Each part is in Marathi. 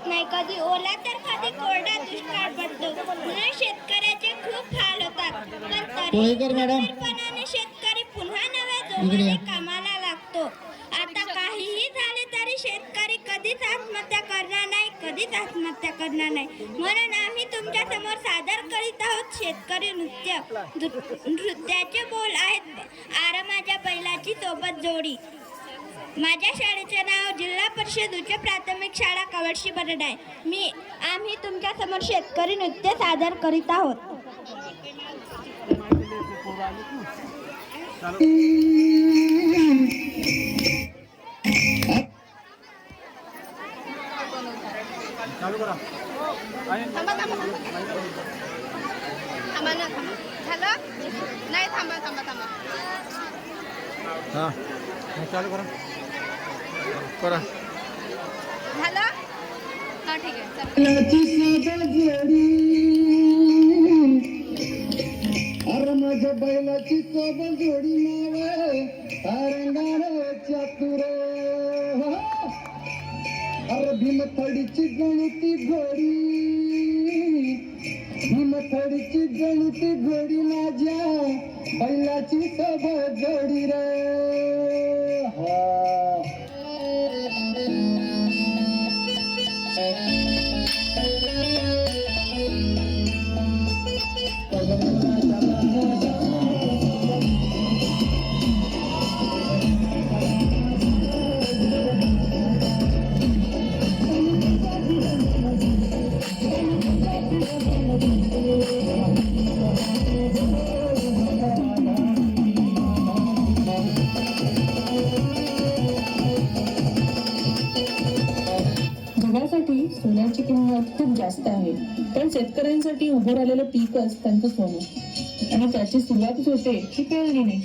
राहत नाही, कधी ओला तर कधी कोरडा दुष्काळ पडतो. म्हणून शेतकऱ्याचे खूप हाल होतात. पण तरी शेतकरी पुन्हा नव्या जोमाने कामाला लागतो. आता काहीही झाले तरी शेतकरी कधीच आत्महत्या करणार नाही, कधीच आत्महत्या करणार नाही. म्हणून आम्ही तुमच्या समोर सादर करीत आहोत शेतकरी नृत्य. नृत्याचे बोल आहेत आरामाच्या बैलाची सोबत जोडी. माझ्या शाळेचे नाव जिल्हा परिषद उच्च प्राथमिक शाळा कवळशी बरड आहे. आम्ही तुमच्या समोर शेतकरी नृत्य सादर करीत आहोत. चालू करा. थांबा थांबा थांबा ना, झालं नाही, थांबा थांबा थांबा. हां चालू करा करा. झालं हां ठीक आहे. अरे माझ्या बैलाची सोबत जोडी नावे चतुर. अरे भीमथडीची गणिती घोडी, भीमथडीची गणिती घोडी माझ्या बैलाची सोबत जोडी रे. जगासाठी सोन्याची किंमत खूप जास्त आहे, पण शेतकऱ्यांसाठी उभं राहिलेलं पीकच त्यांचं सोनं, आणि त्याची सुरुवातच होते ही पेरणीने.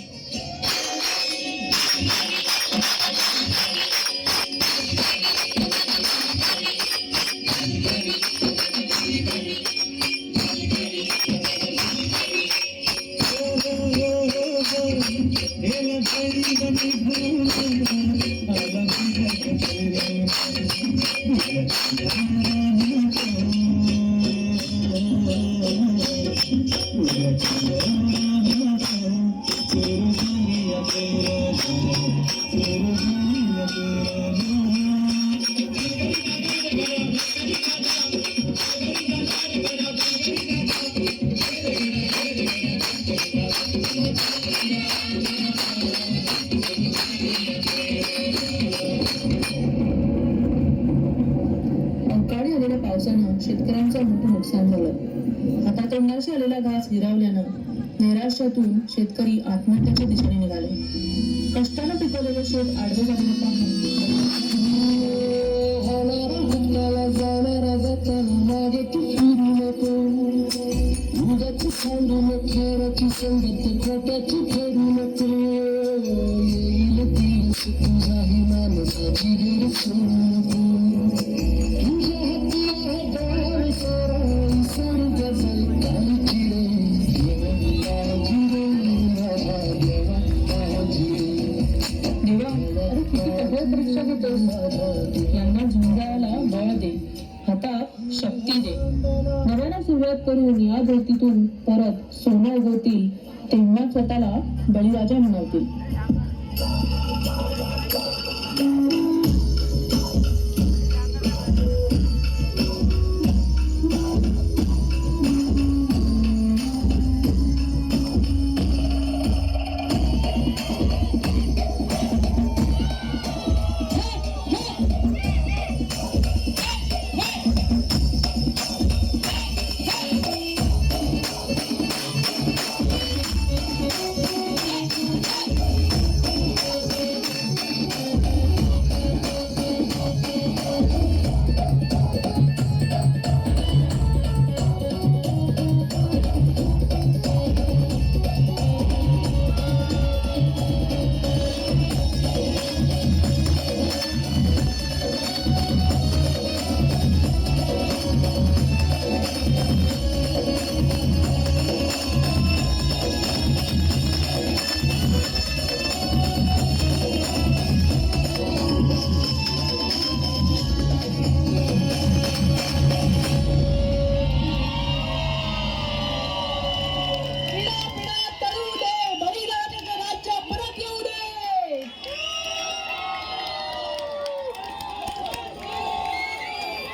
अवकाळी आलेल्या पावसानं शेतकऱ्यांचं मोठं नुकसान झालं. हातातोंडाशी आलेला घास हिरावल्यानं नैराश्यातून शेतकरी आत्महत्येच्या दिशेने निघाले. कष्टानं पिकवलेलं शेत आडवं झालेलं पाहून यांना झुंजायला बळ दे, हातात शक्ती दे. नव्यानं सुरुवात करून या धरतीतून परत सोनं उगवतील, तेव्हा स्वतःला बळीराजा म्हणवतील.